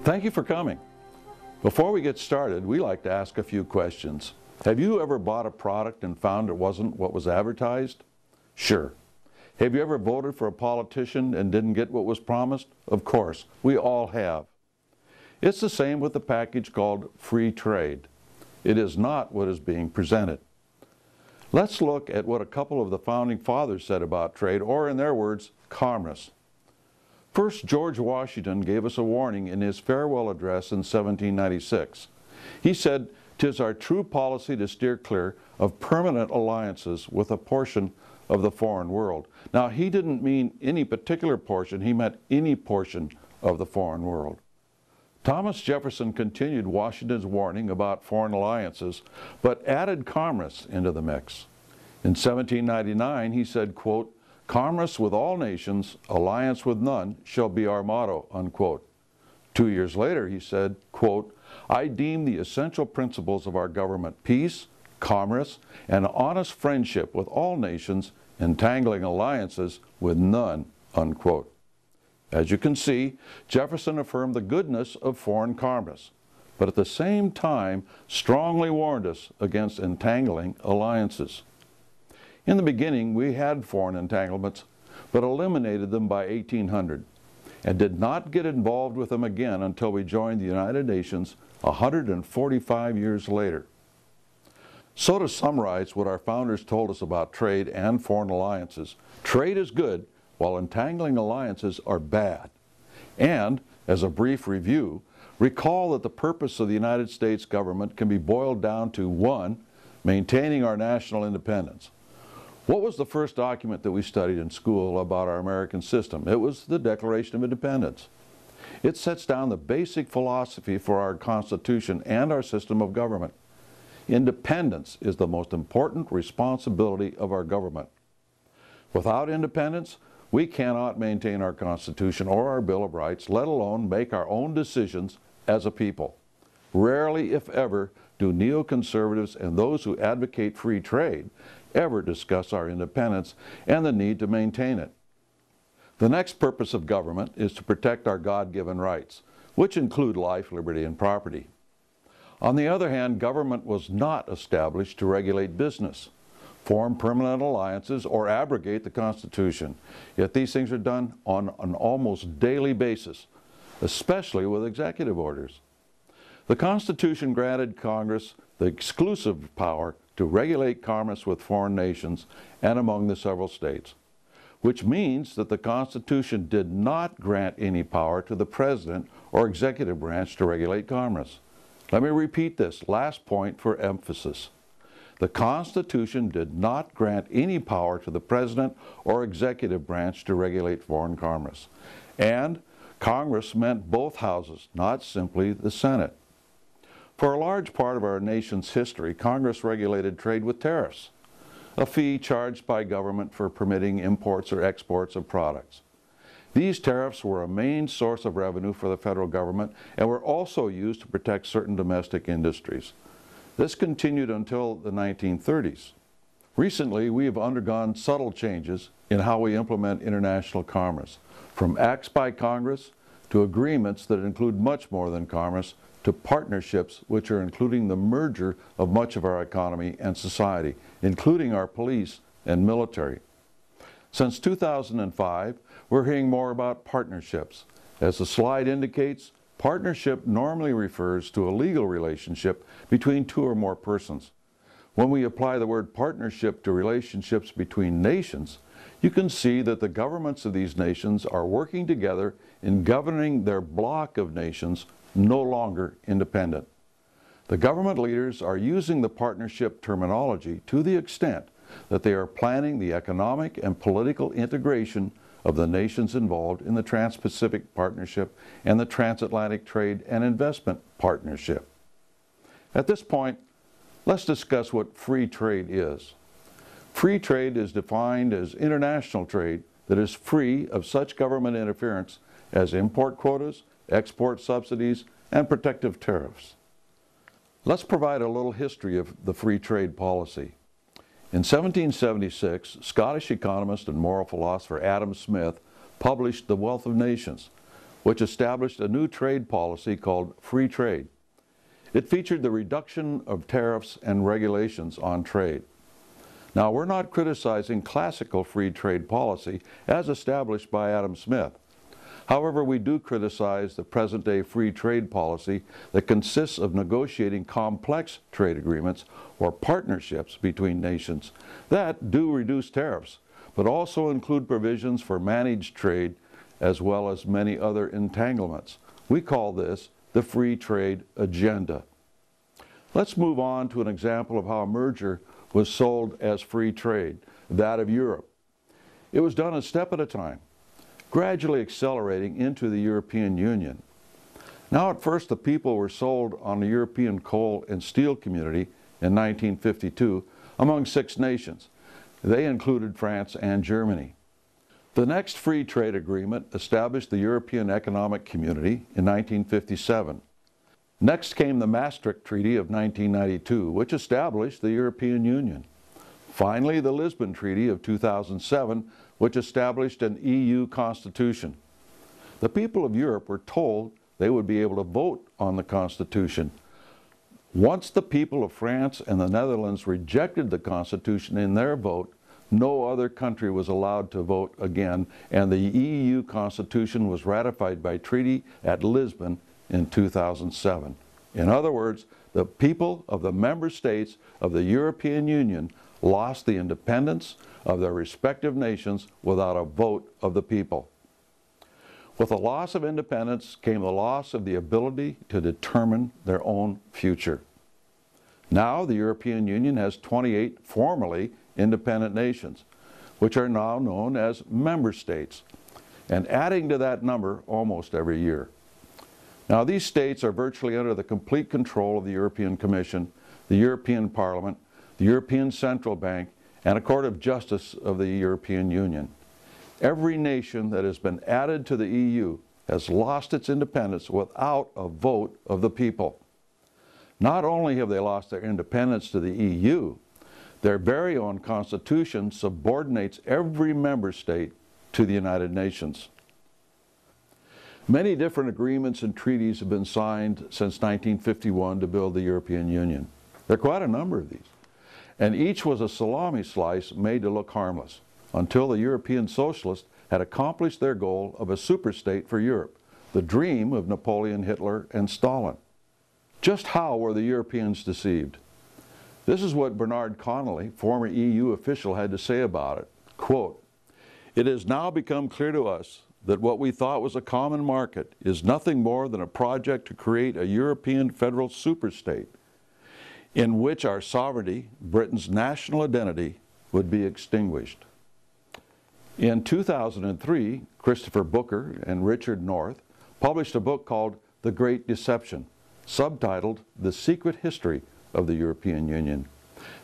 Thank you for coming. Before we get started, we like to ask a few questions. Have you ever bought a product and found it wasn't what was advertised? Sure. Have you ever voted for a politician and didn't get what was promised? Of course, we all have. It's the same with the package called free trade. It is not what is being presented. Let's look at what a couple of the founding fathers said about trade, or in their words, commerce. First, George Washington gave us a warning in his farewell address in 1796. He said, "'Tis our true policy to steer clear of permanent alliances with a portion of the foreign world." Now, he didn't mean any particular portion, he meant any portion of the foreign world. Thomas Jefferson continued Washington's warning about foreign alliances, but added commerce into the mix. In 1799, he said, quote, "Commerce with all nations, alliance with none, shall be our motto," unquote. 2 years later, he said, quote, "I deem the essential principles of our government peace, commerce, and honest friendship with all nations, entangling alliances with none," unquote. As you can see, Jefferson affirmed the goodness of foreign commerce, but at the same time strongly warned us against entangling alliances. In the beginning, we had foreign entanglements, but eliminated them by 1800, and did not get involved with them again until we joined the United Nations 145 years later. So to summarize what our founders told us about trade and foreign alliances, trade is good, while entangling alliances are bad. And, as a brief review, recall that the purpose of the United States government can be boiled down to 1, maintaining our national independence. What was the first document that we studied in school about our American system? It was the Declaration of Independence. It sets down the basic philosophy for our Constitution and our system of government. Independence is the most important responsibility of our government. Without independence, we cannot maintain our Constitution or our Bill of Rights, let alone make our own decisions as a people. Rarely, if ever, do neoconservatives and those who advocate free trade ever discuss our independence and the need to maintain it. The next purpose of government is to protect our God-given rights, which include life, liberty, and property. On the other hand, government was not established to regulate business, form permanent alliances, or abrogate the Constitution. Yet these things are done on an almost daily basis, especially with executive orders. The Constitution granted Congress the exclusive power to regulate commerce with foreign nations and among the several states, which means that the Constitution did not grant any power to the President or executive branch to regulate commerce. Let me repeat this last point for emphasis. The Constitution did not grant any power to the President or executive branch to regulate foreign commerce. And Congress meant both houses, not simply the Senate. For a large part of our nation's history, Congress regulated trade with tariffs, a fee charged by government for permitting imports or exports of products. These tariffs were a main source of revenue for the federal government and were also used to protect certain domestic industries. This continued until the 1930s. Recently, we have undergone subtle changes in how we implement international commerce, from acts by Congress to agreements that include much more than commerce, to partnerships which are including the merger of much of our economy and society, including our police and military. Since 2005, we're hearing more about partnerships. As the slide indicates, partnership normally refers to a legal relationship between two or more persons. When we apply the word partnership to relationships between nations, you can see that the governments of these nations are working together in governing their bloc of nations, no longer independent. The government leaders are using the partnership terminology to the extent that they are planning the economic and political integration of the nations involved in the Trans-Pacific Partnership and the Transatlantic Trade and Investment Partnership. At this point, let's discuss what free trade is. Free trade is defined as international trade that is free of such government interference as import quotas, export subsidies, and protective tariffs. Let's provide a little history of the free trade policy. In 1776, Scottish economist and moral philosopher Adam Smith published The Wealth of Nations, which established a new trade policy called free trade. It featured the reduction of tariffs and regulations on trade. Now, we're not criticizing classical free trade policy as established by Adam Smith. However, we do criticize the present-day free trade policy that consists of negotiating complex trade agreements or partnerships between nations that do reduce tariffs, but also include provisions for managed trade as well as many other entanglements. We call this the free trade agenda. Let's move on to an example of how a merger was sold as free trade, that of Europe. It was done a step at a time, gradually accelerating into the European Union. Now, at first, the people were sold on the European coal and steel community in 1952 among 6 nations. They included France and Germany. The next free trade agreement established the European Economic Community in 1957. Next came the Maastricht Treaty of 1992, which established the European Union. Finally, the Lisbon Treaty of 2007, which established an EU constitution. The people of Europe were told they would be able to vote on the constitution. Once the people of France and the Netherlands rejected the constitution in their vote, no other country was allowed to vote again, and the EU constitution was ratified by treaty at Lisbon in 2007. In other words, the people of the member states of the European Union lost the independence of their respective nations without a vote of the people. With the loss of independence came the loss of the ability to determine their own future. Now the European Union has 28 formally independent nations, which are now known as member states, and adding to that number almost every year. Now, these states are virtually under the complete control of the European Commission, the European Parliament, the European Central Bank, and a Court of Justice of the European Union. Every nation that has been added to the EU has lost its independence without a vote of the people. Not only have they lost their independence to the EU, their very own constitution subordinates every member state to the United Nations. Many different agreements and treaties have been signed since 1951 to build the European Union. There are quite a number of these. And each was a salami slice made to look harmless, until the European socialists had accomplished their goal of a superstate for Europe, the dream of Napoleon, Hitler, and Stalin. Just how were the Europeans deceived? This is what Bernard Connolly, former EU official, had to say about it. Quote, "It has now become clear to us that what we thought was a common market is nothing more than a project to create a European federal superstate in which our sovereignty, Britain's national identity, would be extinguished." In 2003, Christopher Booker and Richard North published a book called The Great Deception, subtitled The Secret History of the European Union.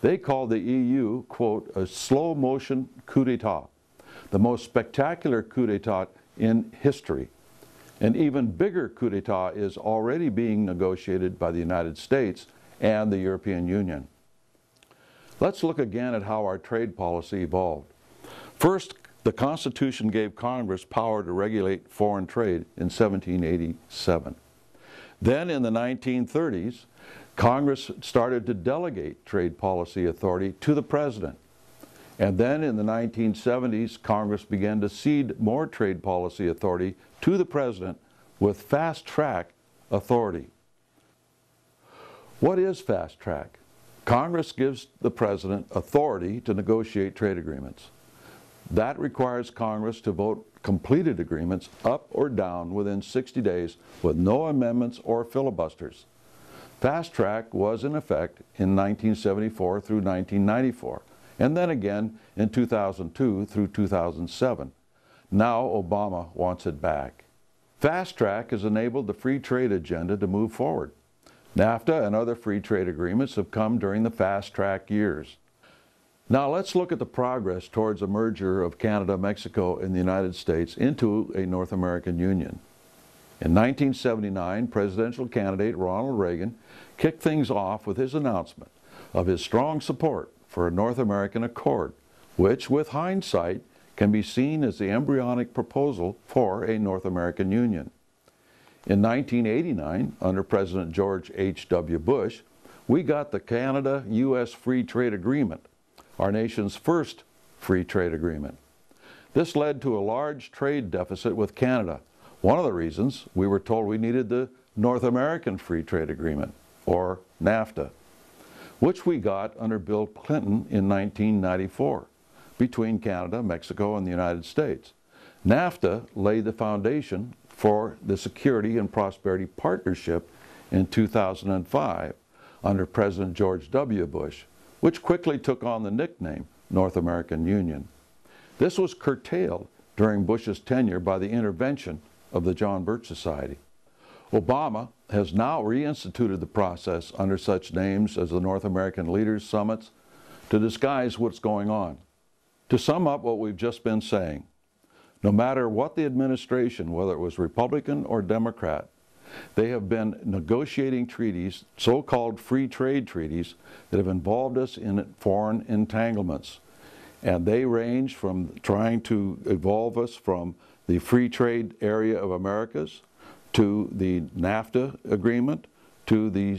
They called the EU, quote, "a slow-motion coup d'etat, the most spectacular coup d'etat in history. An even bigger coup d'etat is already being negotiated by the United States and the European Union." Let's look again at how our trade policy evolved. First, the Constitution gave Congress power to regulate foreign trade in 1787. Then in the 1930s, Congress started to delegate trade policy authority to the President. And then in the 1970s, Congress began to cede more trade policy authority to the President with fast-track authority. What is fast-track? Congress gives the President authority to negotiate trade agreements. That requires Congress to vote completed agreements up or down within 60 days with no amendments or filibusters. Fast-track was in effect in 1974 through 1994. And then again in 2002 through 2007. Now Obama wants it back. Fast track has enabled the free trade agenda to move forward. NAFTA and other free trade agreements have come during the fast track years. Now let's look at the progress towards a merger of Canada, Mexico, and the United States into a North American Union. In 1979, presidential candidate Ronald Reagan kicked things off with his announcement of his strong support for a North American Accord, which, with hindsight, can be seen as the embryonic proposal for a North American Union. In 1989, under President George H.W. Bush, we got the Canada-U.S. Free Trade Agreement, our nation's first free trade agreement. This led to a large trade deficit with Canada. One of the reasons we were told we needed the North American Free Trade Agreement, or NAFTA, which we got under Bill Clinton in 1994 between Canada, Mexico, and the United States. NAFTA laid the foundation for the Security and Prosperity Partnership in 2005 under President George W. Bush, which quickly took on the nickname North American Union. This was curtailed during Bush's tenure by the intervention of the John Birch Society. Obama has now reinstituted the process under such names as the North American Leaders Summits to disguise what's going on. To sum up what we've just been saying, no matter what the administration, whether it was Republican or Democrat, they have been negotiating treaties, so-called free trade treaties, that have involved us in foreign entanglements. And they range from trying to evolve us from the free trade area of Americas to the NAFTA agreement, to the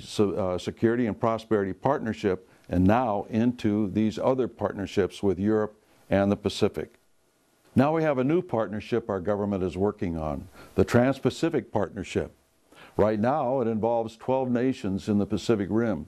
Security and Prosperity Partnership, and now into these other partnerships with Europe and the Pacific. Now we have a new partnership our government is working on, the Trans-Pacific Partnership. Right now it involves 12 nations in the Pacific Rim.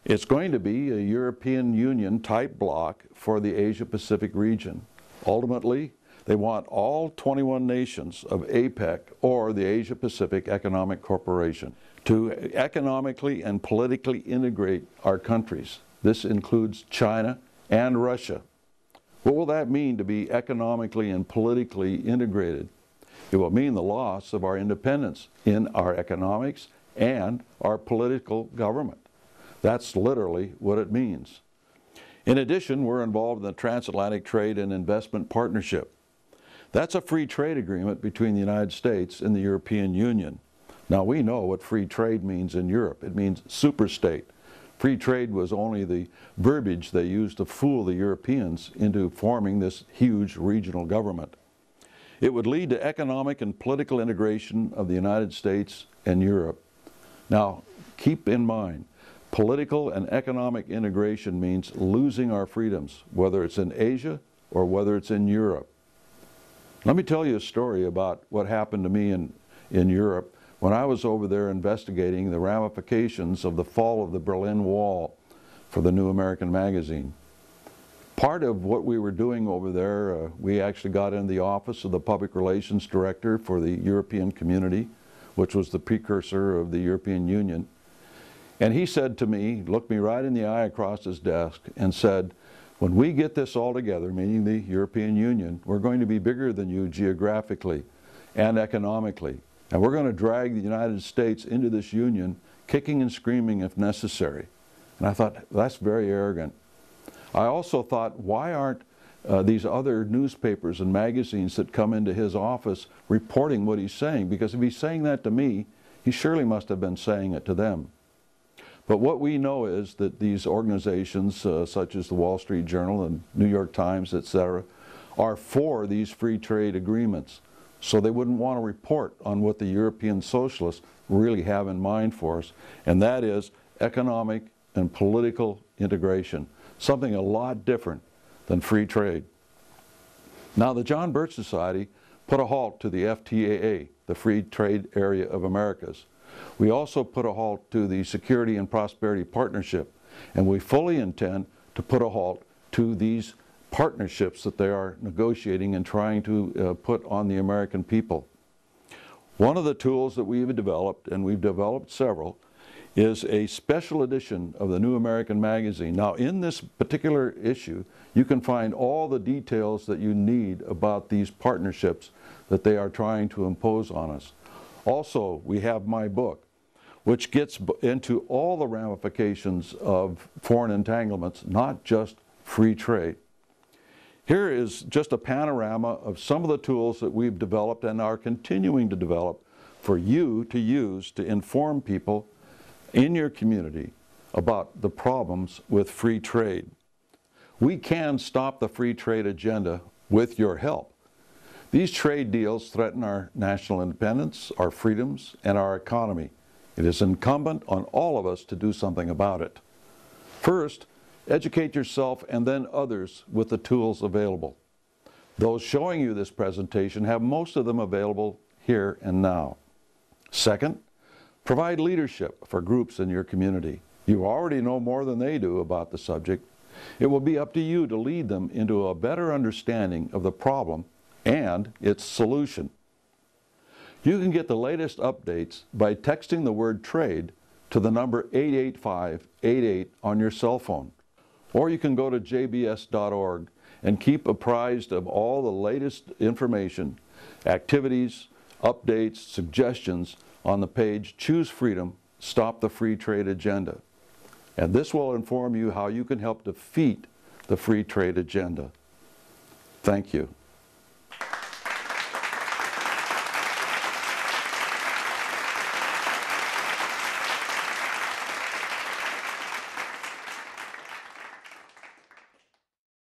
It's going to be a European Union type bloc for the Asia-Pacific region. Ultimately, they want all 21 nations of APEC, or the Asia-Pacific Economic Corporation, to economically and politically integrate our countries. This includes China and Russia. What will that mean to be economically and politically integrated? It will mean the loss of our independence in our economics and our political government. That's literally what it means. In addition, we're involved in the Transatlantic Trade and Investment Partnership. That's a free trade agreement between the United States and the European Union. Now we know what free trade means in Europe. It means superstate. Free trade was only the verbiage they used to fool the Europeans into forming this huge regional government. It would lead to economic and political integration of the United States and Europe. Now, keep in mind, political and economic integration means losing our freedoms, whether it's in Asia or whether it's in Europe. Let me tell you a story about what happened to me in Europe when I was over there investigating the ramifications of the fall of the Berlin Wall for the New American Magazine. Part of what we were doing over there, we actually got in the office of the Public Relations Director for the European Community, which was the precursor of the European Union. And he said to me, looked me right in the eye across his desk and said, when we get this all together, meaning the European Union, we're going to be bigger than you geographically and economically. And we're going to drag the United States into this union, kicking and screaming if necessary. And I thought, that's very arrogant. I also thought, why aren't these other newspapers and magazines that come into his office reporting what he's saying? Because if he's saying that to me, he surely must have been saying it to them. But what we know is that these organizations, such as the Wall Street Journal and New York Times, etc., are for these free trade agreements. So they wouldn't want to report on what the European socialists really have in mind for us, and that is economic and political integration, something a lot different than free trade. Now, the John Birch Society put a halt to the FTAA, the Free Trade Area of Americas. We also put a halt to the Security and Prosperity Partnership, and we fully intend to put a halt to these partnerships that they are negotiating and trying to put on the American people. One of the tools that we've developed, and we've developed several, is a special edition of the New American Magazine. Now, in this particular issue, you can find all the details that you need about these partnerships that they are trying to impose on us. Also, we have my book, which gets into all the ramifications of foreign entanglements, not just free trade. Here is just a panorama of some of the tools that we've developed and are continuing to develop for you to use to inform people in your community about the problems with free trade. We can stop the free trade agenda with your help, These trade deals threaten our national independence, our freedoms, and our economy. It is incumbent on all of us to do something about it. First, educate yourself and then others with the tools available. Those showing you this presentation have most of them available here and now. Second, provide leadership for groups in your community. You already know more than they do about the subject. It will be up to you to lead them into a better understanding of the problem and its solution. You can get the latest updates by texting the word trade to the number 88588 on your cell phone. Or you can go to jbs.org and keep apprised of all the latest information, activities, updates, suggestions on the page Choose Freedom, Stop the Free Trade Agenda. And this will inform you how you can help defeat the free trade agenda. Thank you.